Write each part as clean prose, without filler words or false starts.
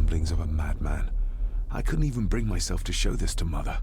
ramblings of a madman. I couldn't even bring myself to show this to Mother.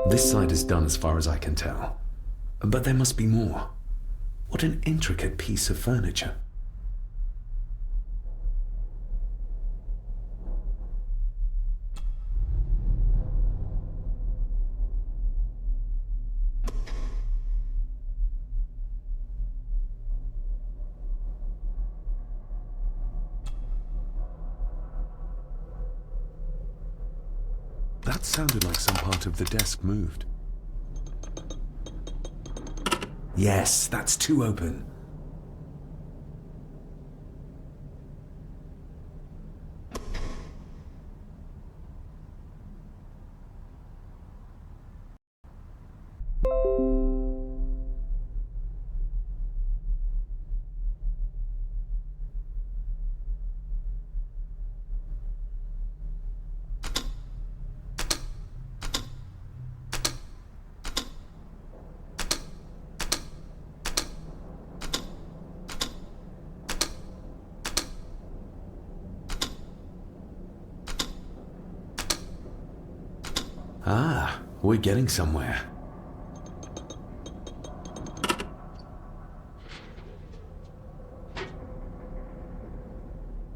This side is done as far as I can tell. But there must be more. What an intricate piece of furniture. That sounded like some part of the desk moved. Yes, that's too open. Ah, we're getting somewhere.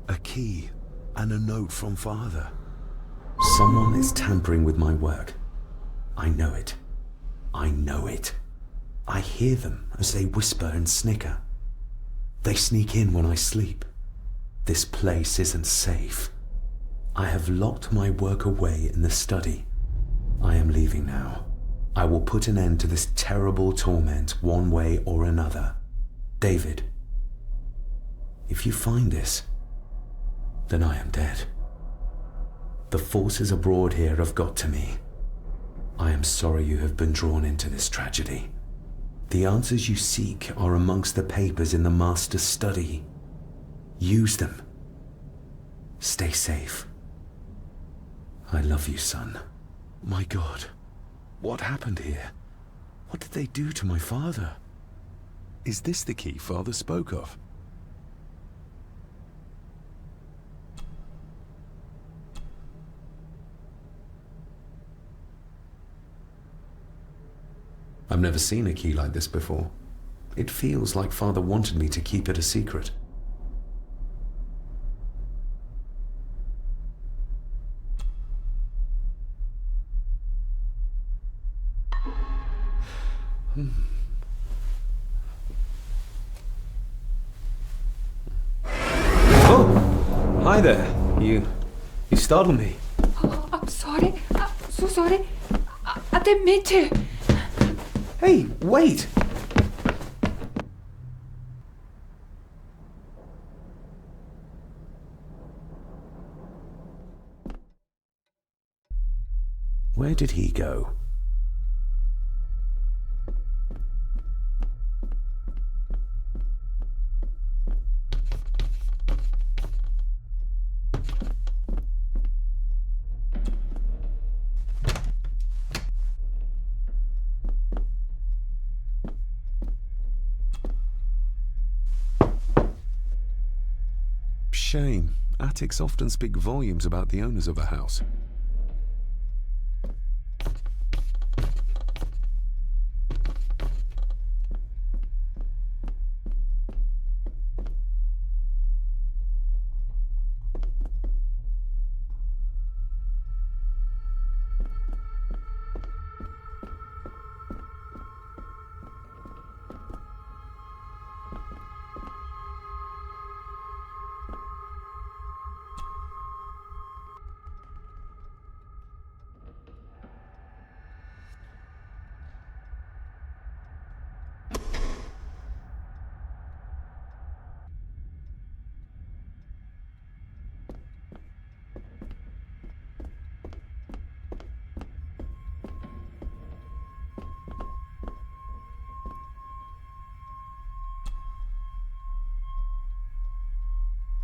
A key and a note from Father. Someone is tampering with my work. I know it. I know it. I hear them as they whisper and snicker. They sneak in when I sleep. This place isn't safe. I have locked my work away in the study. I am leaving now. I will put an end to this terrible torment one way or another. David, if you find this, then I am dead. The forces abroad here have got to me. I am sorry you have been drawn into this tragedy. The answers you seek are amongst the papers in the master's study. Use them. Stay safe. I love you, son. My God, what happened here? What did they do to my father? Is this the key Father spoke of? I've never seen a key like this before. It feels like Father wanted me to keep it a secret. Oh, hi there. You startled me. Oh, I'm sorry. I'm so sorry. I didn't mean to. Hey, wait! Where did he go? Shame. Attics often speak volumes about the owners of a house.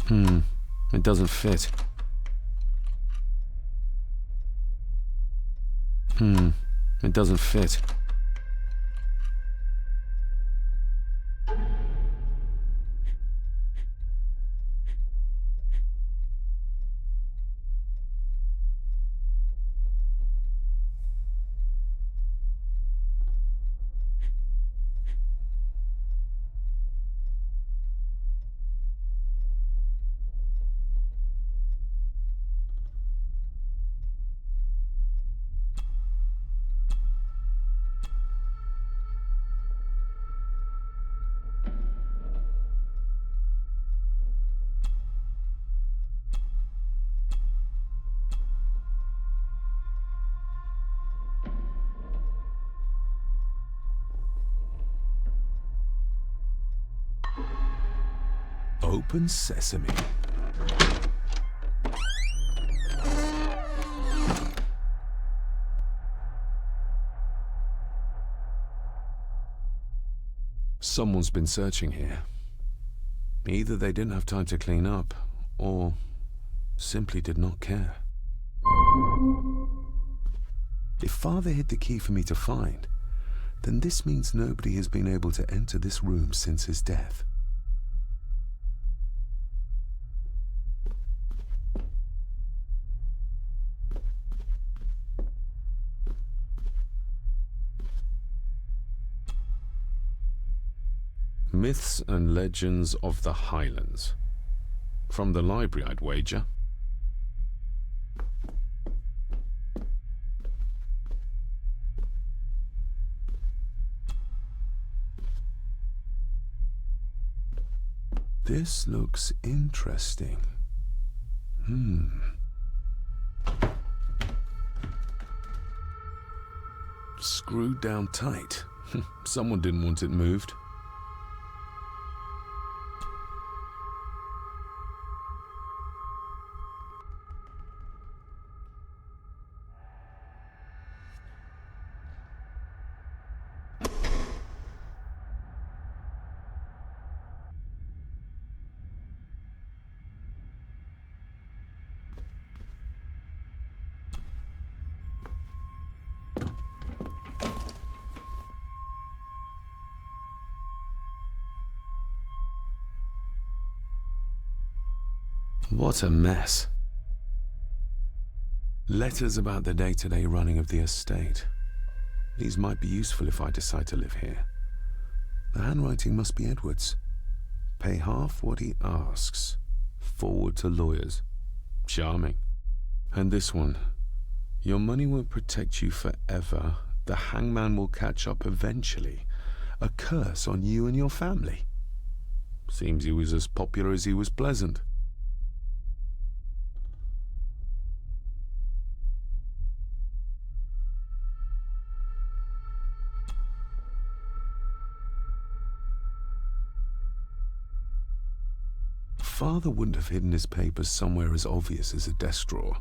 It doesn't fit. It doesn't fit. Open sesame. Someone's been searching here. Either they didn't have time to clean up, or simply did not care. If Father hid the key for me to find, then this means nobody has been able to enter this room since his death. Myths and Legends of the Highlands. From the library, I'd wager. This looks interesting. Screwed down tight. Someone didn't want it moved. What a mess. Letters about the day-to-day running of the estate. These might be useful if I decide to live here. The handwriting must be Edward's. Pay half what he asks. Forward to lawyers. Charming. And this one. Your money won't protect you forever. The hangman will catch up eventually. A curse on you and your family. Seems he was as popular as he was pleasant. Father wouldn't have hidden his papers somewhere as obvious as a desk drawer.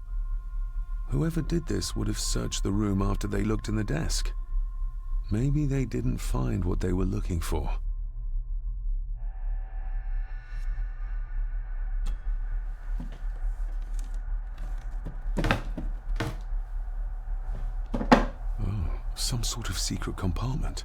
Whoever did this would have searched the room after they looked in the desk. Maybe they didn't find what they were looking for. Oh, some sort of secret compartment.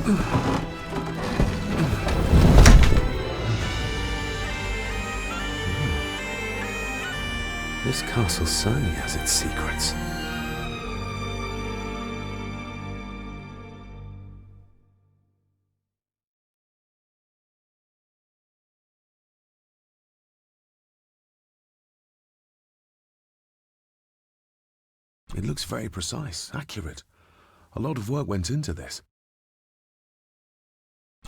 This castle certainly has its secrets. It looks very precise, accurate. A lot of work went into this.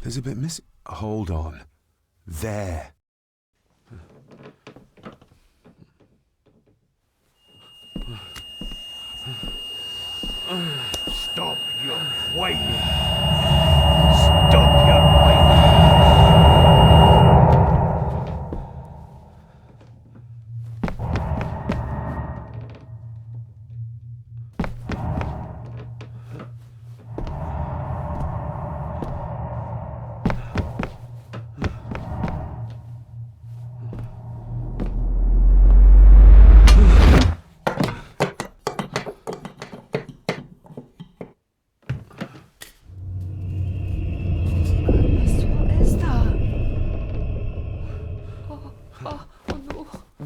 There's a bit missing. Hold on. There. Stop your whining! Stop your whining!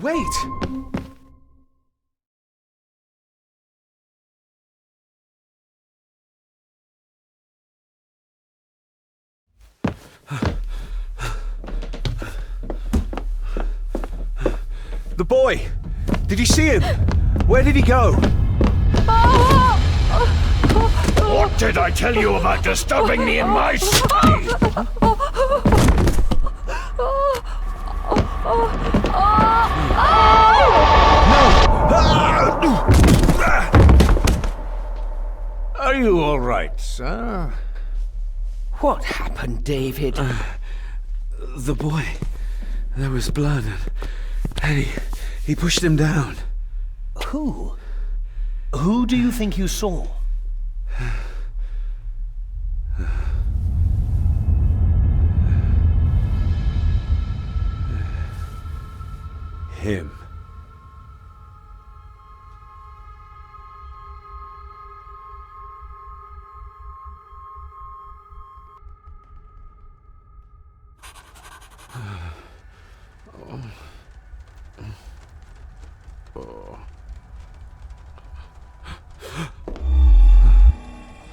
Wait! The boy! Did you see him? Where did he go? What did I tell you about disturbing me in my study? Are you all right, sir? What happened, David? The boy. There was blood and he pushed him down. Who? Who do you think you saw? Him.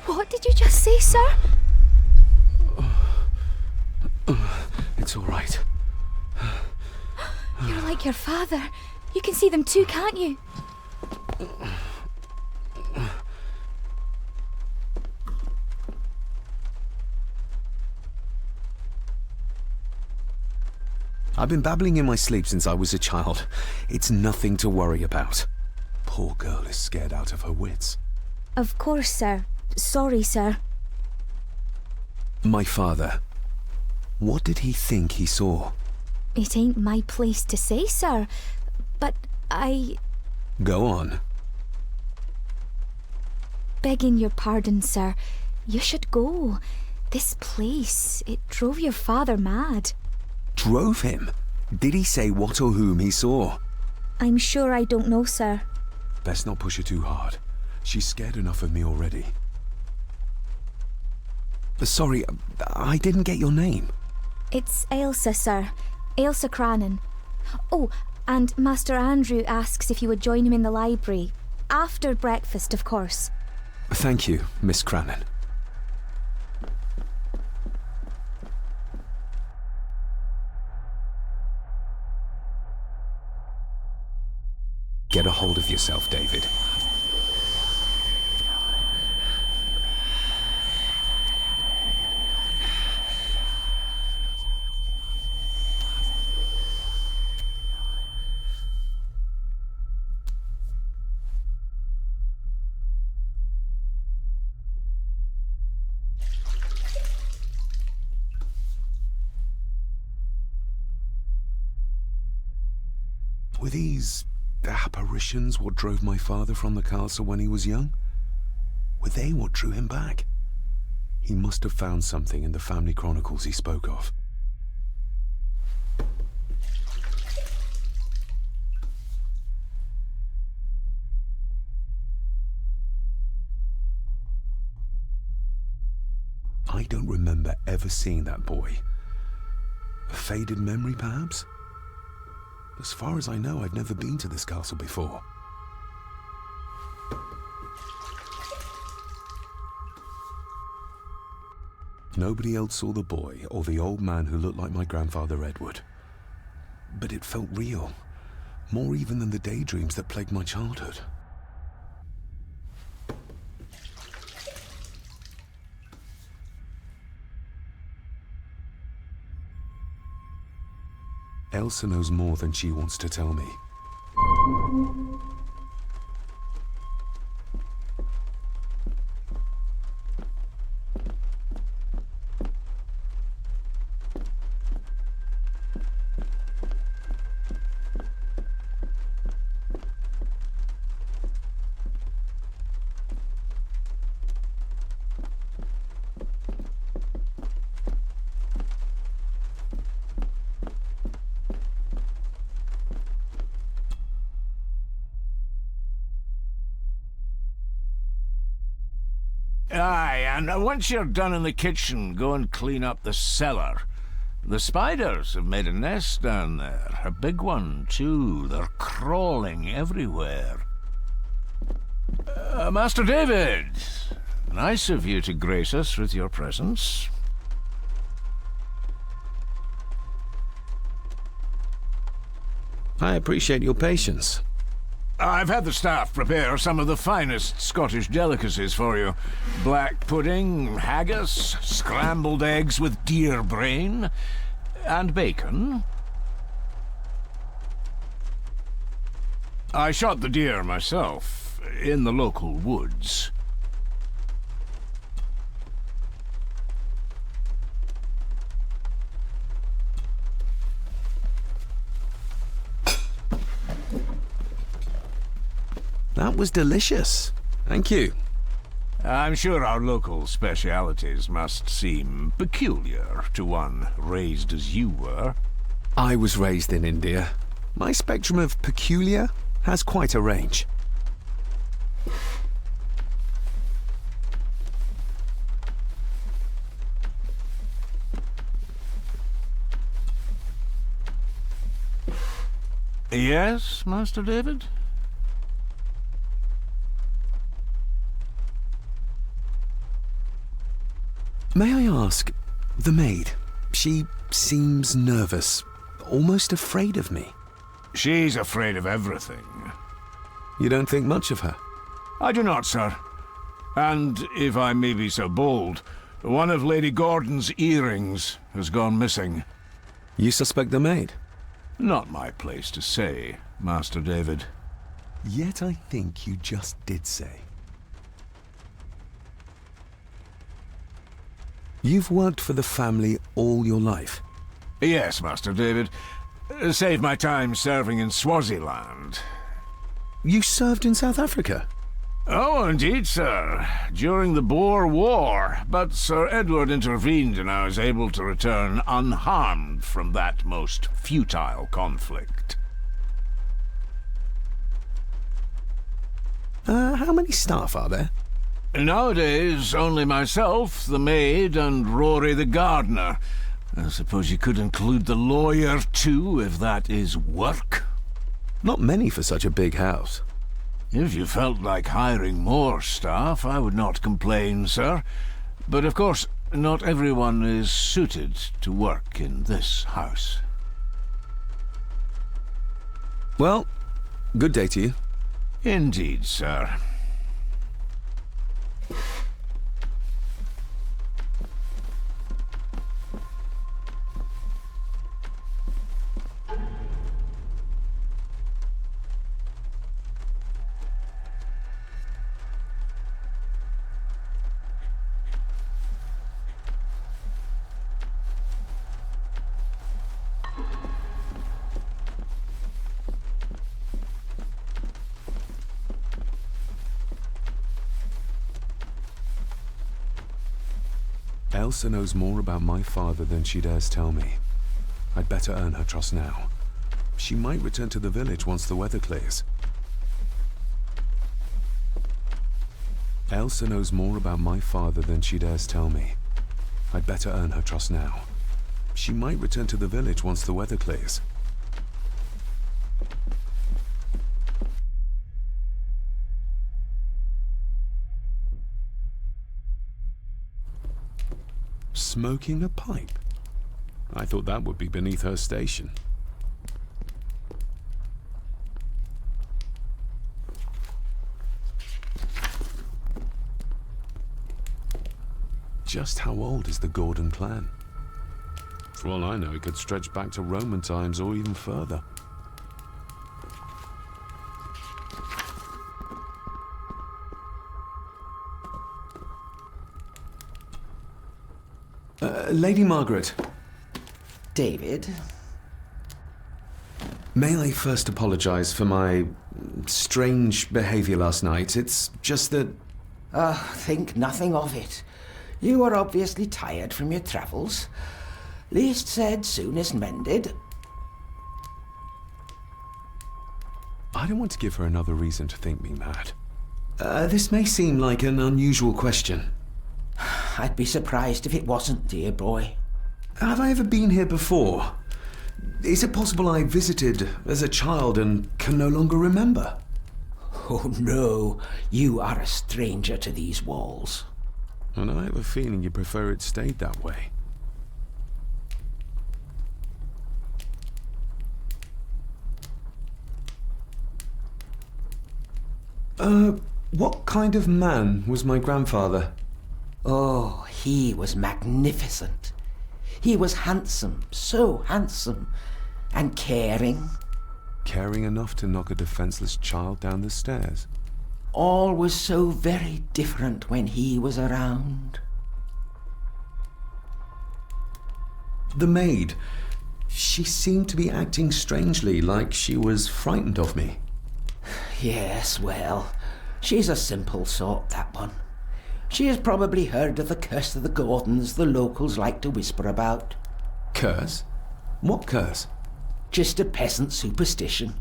What did you just say, sir? It's all right. You're like your father. You can see them too, can't you? I've been babbling in my sleep since I was a child. It's nothing to worry about. Poor girl is scared out of her wits. Of course, sir. Sorry, sir. My father. What did he think he saw? It ain't my place to say, sir. But Go on. begging your pardon, sir. You should go. This place, it drove your father mad. Drove him? Did he say what or whom he saw? I'm sure I don't know, sir. Best not push her too hard. She's scared enough of me already. Sorry, I didn't get your name. It's Ailsa, sir. Ailsa Cranon. Oh, and Master Andrew asks if you would join him in the library. After breakfast, of course. Thank you, Miss Cranon. Get a hold of yourself, David. Were these apparitions what drove my father from the castle when he was young? Were they what drew him back? He must have found something in the family chronicles he spoke of. I don't remember ever seeing that boy. A faded memory, perhaps? As far as I know, I've never been to this castle before. Nobody else saw the boy or the old man who looked like my grandfather Edward. But it felt real, more even than the daydreams that plagued my childhood. Elsa knows more than she wants to tell me. Aye, and once you're done in the kitchen, go and clean up the cellar. The spiders have made a nest down there. A big one, too. They're crawling everywhere. Master David, nice of you to grace us with your presence. I appreciate your patience. I've had the staff prepare some of the finest Scottish delicacies for you. Black pudding, haggis, scrambled eggs with deer brain, and bacon. I shot the deer myself, in the local woods. That was delicious. Thank you. I'm sure our local specialities must seem peculiar to one raised as you were. I was raised in India. My spectrum of peculiar has quite a range. Yes, Master David? May I ask, the maid, she seems nervous, almost afraid of me. She's afraid of everything. You don't think much of her? I do not, sir. And, if I may be so bold, one of Lady Gordon's earrings has gone missing. You suspect the maid? Not my place to say, Master David. Yet I think you just did say. You've worked for the family all your life? Yes, Master David. Saved my time serving in Swaziland. You served in South Africa? Oh, indeed, sir. During the Boer War. But Sir Edward intervened and I was able to return unharmed from that most futile conflict. How many staff are there? Nowadays, only myself, the maid, and Rory the gardener. I suppose you could include the lawyer, too, if that is work. Not many for such a big house. If you felt like hiring more staff, I would not complain, sir. But of course, not everyone is suited to work in this house. Well, good day to you. Indeed, sir. Elsa knows more about my father than she dares tell me. I'd better earn her trust now. She might return to the village once the weather clears. Elsa knows more about my father than she dares tell me. I'd better earn her trust now. She might return to the village once the weather clears. Smoking a pipe? I thought that would be beneath her station. Just how old is the Gordon clan? For all I know, it could stretch back to Roman times or even further. Lady Margaret. David? May I first apologize for my strange behavior last night? It's just that... Think nothing of it. You were obviously tired from your travels. Least said, soonest mended. I don't want to give her another reason to think me mad. This may seem like an unusual question. I'd be surprised if it wasn't, dear boy. Have I ever been here before? Is it possible I visited as a child and can no longer remember? Oh no, you are a stranger to these walls. And I have a feeling you prefer it stayed that way. What kind of man was my grandfather? Oh, he was magnificent. He was handsome, so handsome, and caring. Caring enough to knock a defenseless child down the stairs. All was so very different when he was around. The maid. She seemed to be acting strangely, like she was frightened of me. Yes, well, she's a simple sort, that one. She has probably heard of the curse of the Gordons the locals like to whisper about. Curse? What curse? Just a peasant superstition.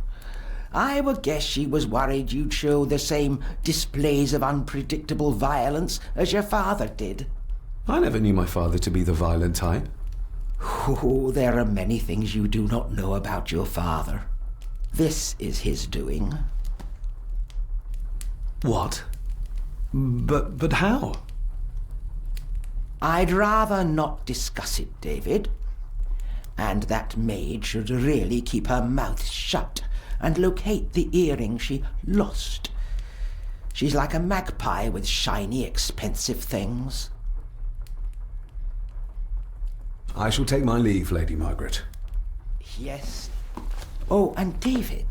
I would guess she was worried you'd show the same displays of unpredictable violence as your father did. I never knew my father to be the violent type. Oh, there are many things you do not know about your father. This is his doing. What? But how? I'd rather not discuss it, David. And that maid should really keep her mouth shut and locate the earring she lost. She's like a magpie with shiny, expensive things. I shall take my leave, Lady Margaret. Yes. Oh, and David,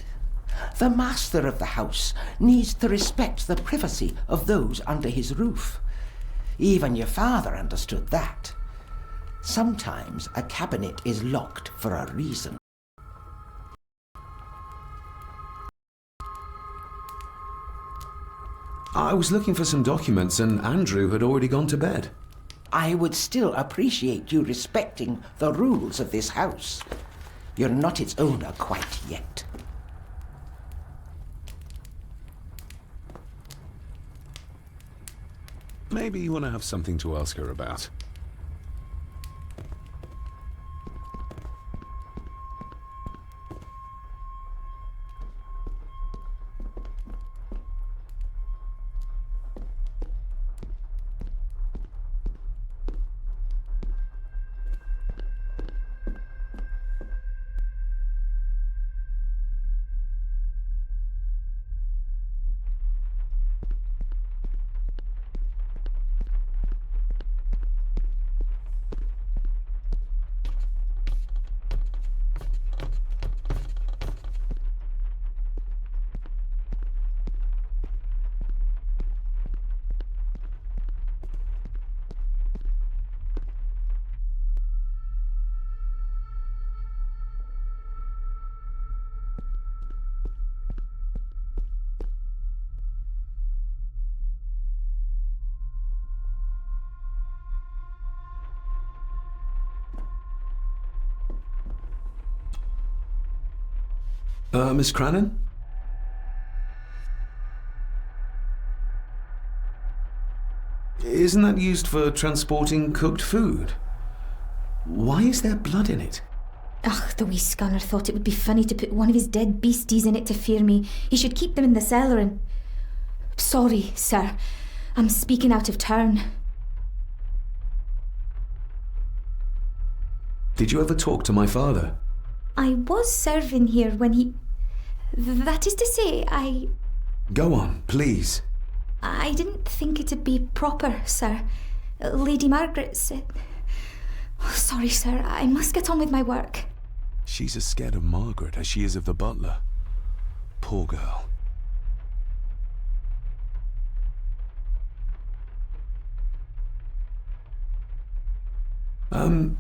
the master of the house needs to respect the privacy of those under his roof. Even your father understood that. Sometimes a cabinet is locked for a reason. I was looking for some documents and Andrew had already gone to bed. I would still appreciate you respecting the rules of this house. You're not its owner quite yet. Maybe you want to have something to ask her about. Miss Crannan? Isn't that used for transporting cooked food? Why is there blood in it? Ugh, the wee scunner thought it would be funny to put one of his dead beasties in it to fear me. He should keep them in the cellar and... Sorry, sir. I'm speaking out of turn. Did you ever talk to my father? I was serving here when he... That is to say, Go on, please. I didn't think it'd be proper, sir. Lady Margaret said... Oh, sorry, sir. I must get on with my work. She's as scared of Margaret as she is of the butler. Poor girl.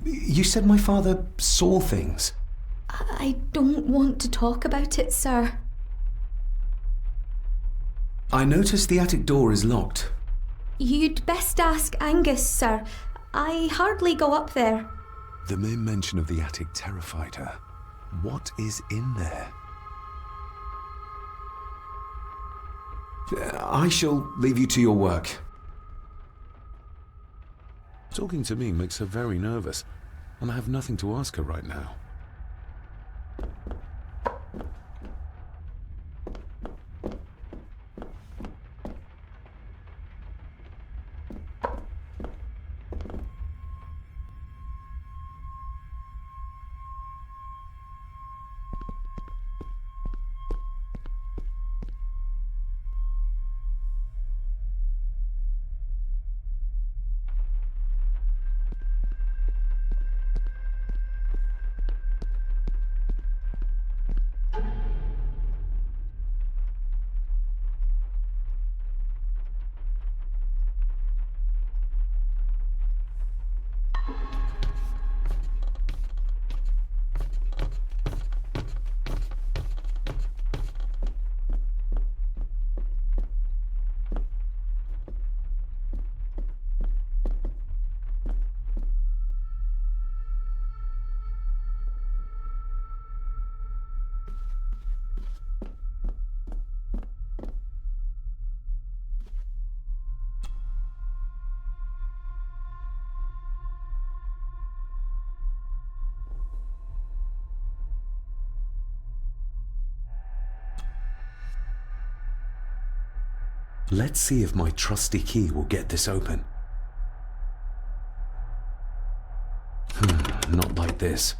You said my father saw things. I don't want to talk about it, sir. I noticed the attic door is locked. You'd best ask Angus, sir. I hardly go up there. The mere mention of the attic terrified her. What is in there? I shall leave you to your work. Talking to me makes her very nervous, and I have nothing to ask her right now. Let's see if my trusty key will get this open. Not like this.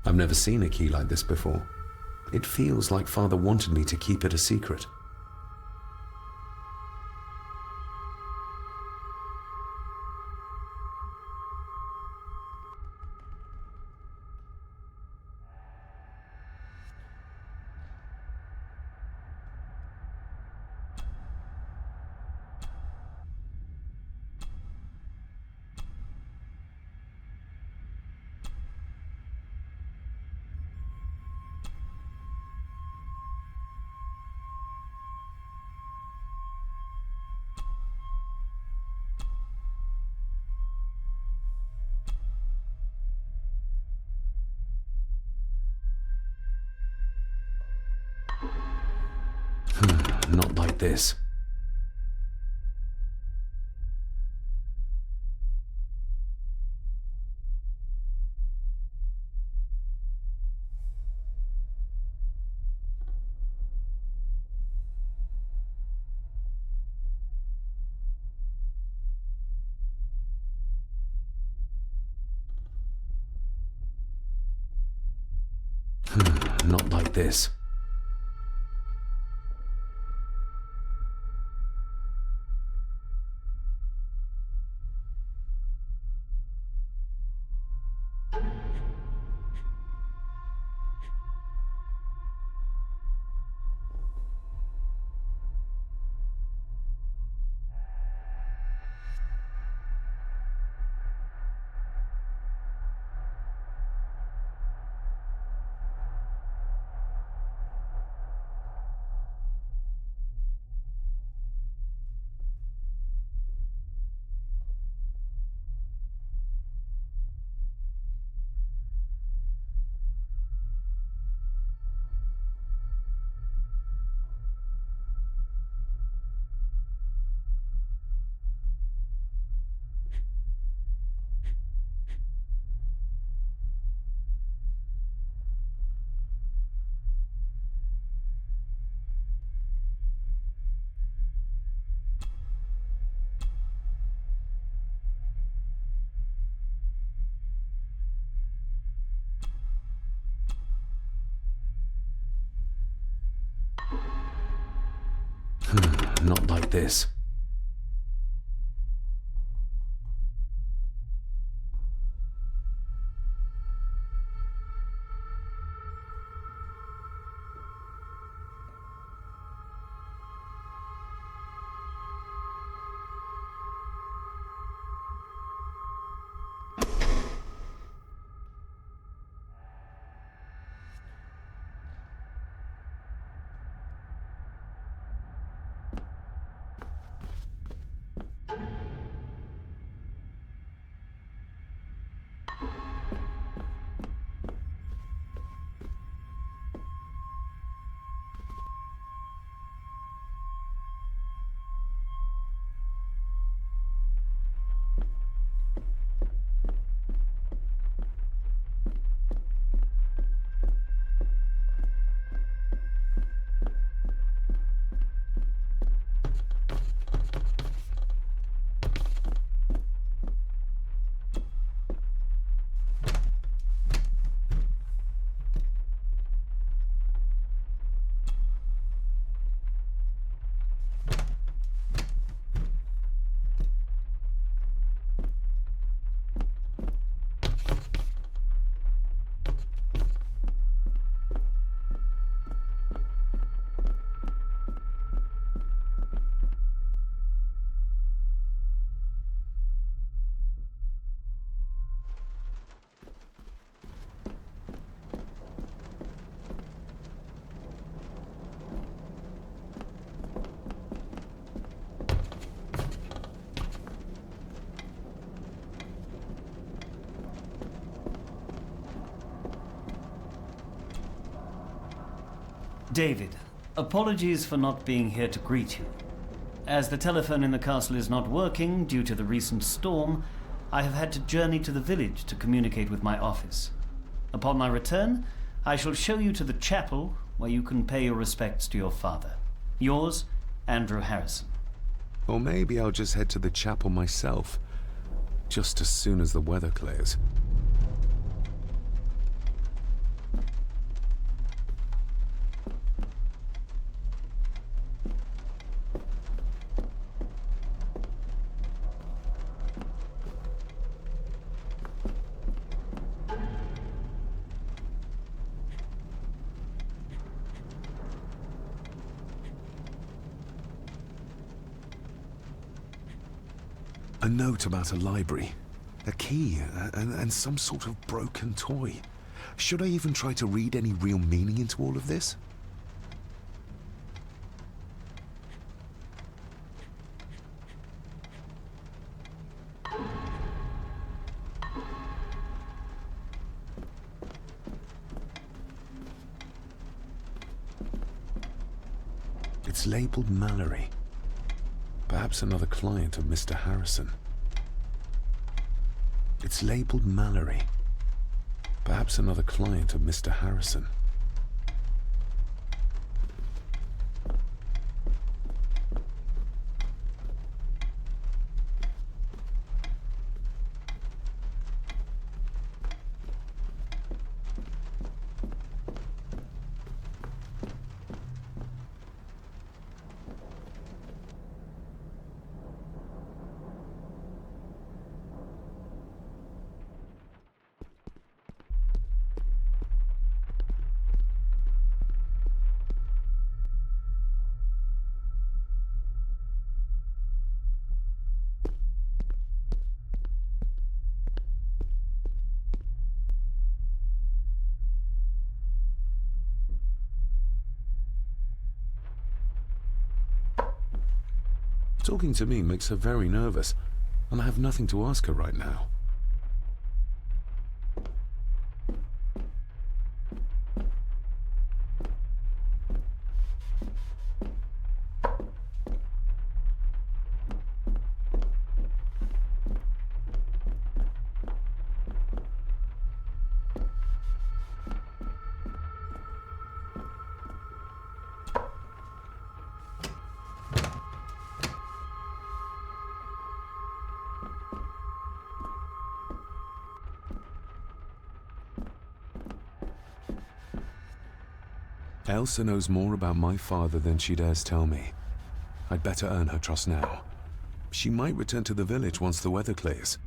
I've never seen a key like this before. It feels like Father wanted me to keep it a secret. Not like this. Not like this. Not like this. David, apologies for not being here to greet you. As the telephone in the castle is not working due to the recent storm, I have had to journey to the village to communicate with my office. Upon my return, I shall show you to the chapel where you can pay your respects to your father. Yours, Andrew Harrison. Or maybe I'll just head to the chapel myself, just as soon as the weather clears. A note about a library, a key, and some sort of broken toy. Should I even try to read any real meaning into all of this? It's labeled Mallory. Perhaps another client of Mr. Harrison. It's labeled Mallory. Perhaps another client of Mr. Harrison. Talking to me makes her very nervous, and I have nothing to ask her right now. Elsa knows more about my father than she dares tell me. I'd better earn her trust now. She might return to the village once the weather clears.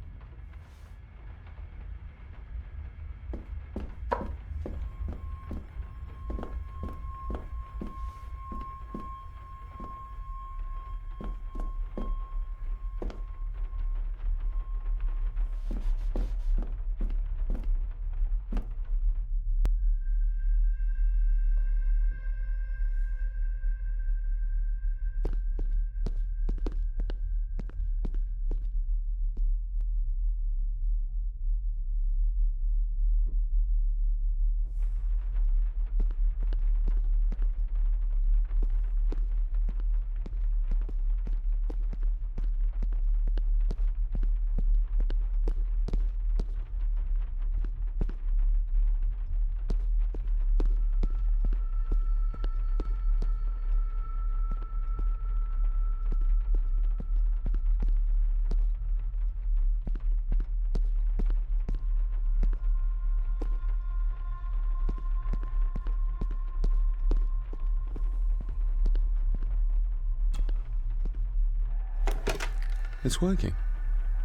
It's working.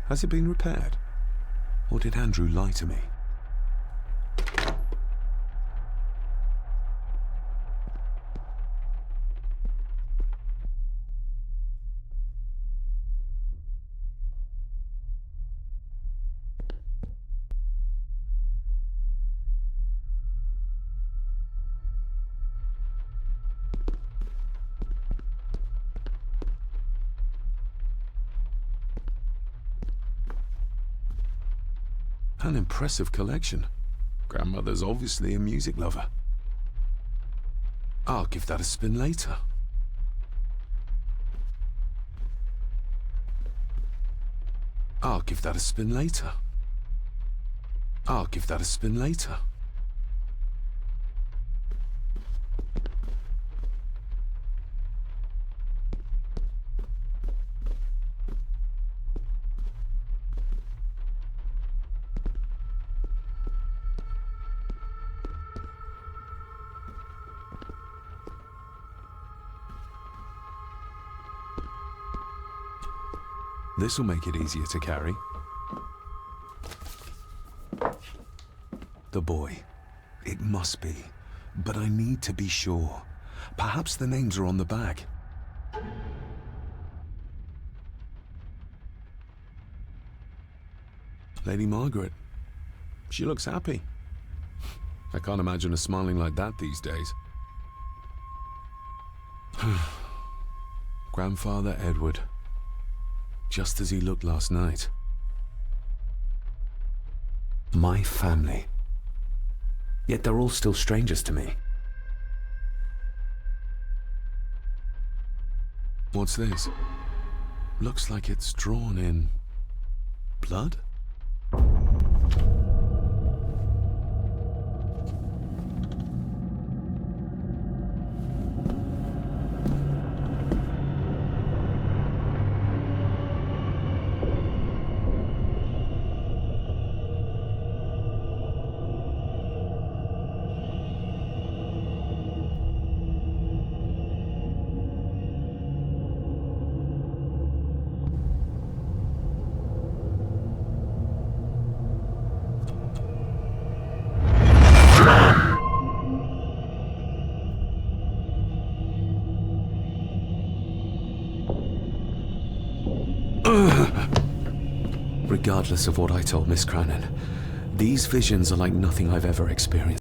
Has it been repaired? Or did Andrew lie to me? An impressive collection. Grandmother's obviously a music lover. I'll give that a spin later. I'll give that a spin later. I'll give that a spin later. This'll make it easier to carry. The boy. It must be. But I need to be sure. Perhaps the names are on the bag. Lady Margaret. She looks happy. I can't imagine her smiling like that these days. Grandfather Edward. Just as he looked last night. My family. Yet they're all still strangers to me. What's this? Looks like it's drawn in blood? Regardless of what I told Miss Cranon, these visions are like nothing I've ever experienced.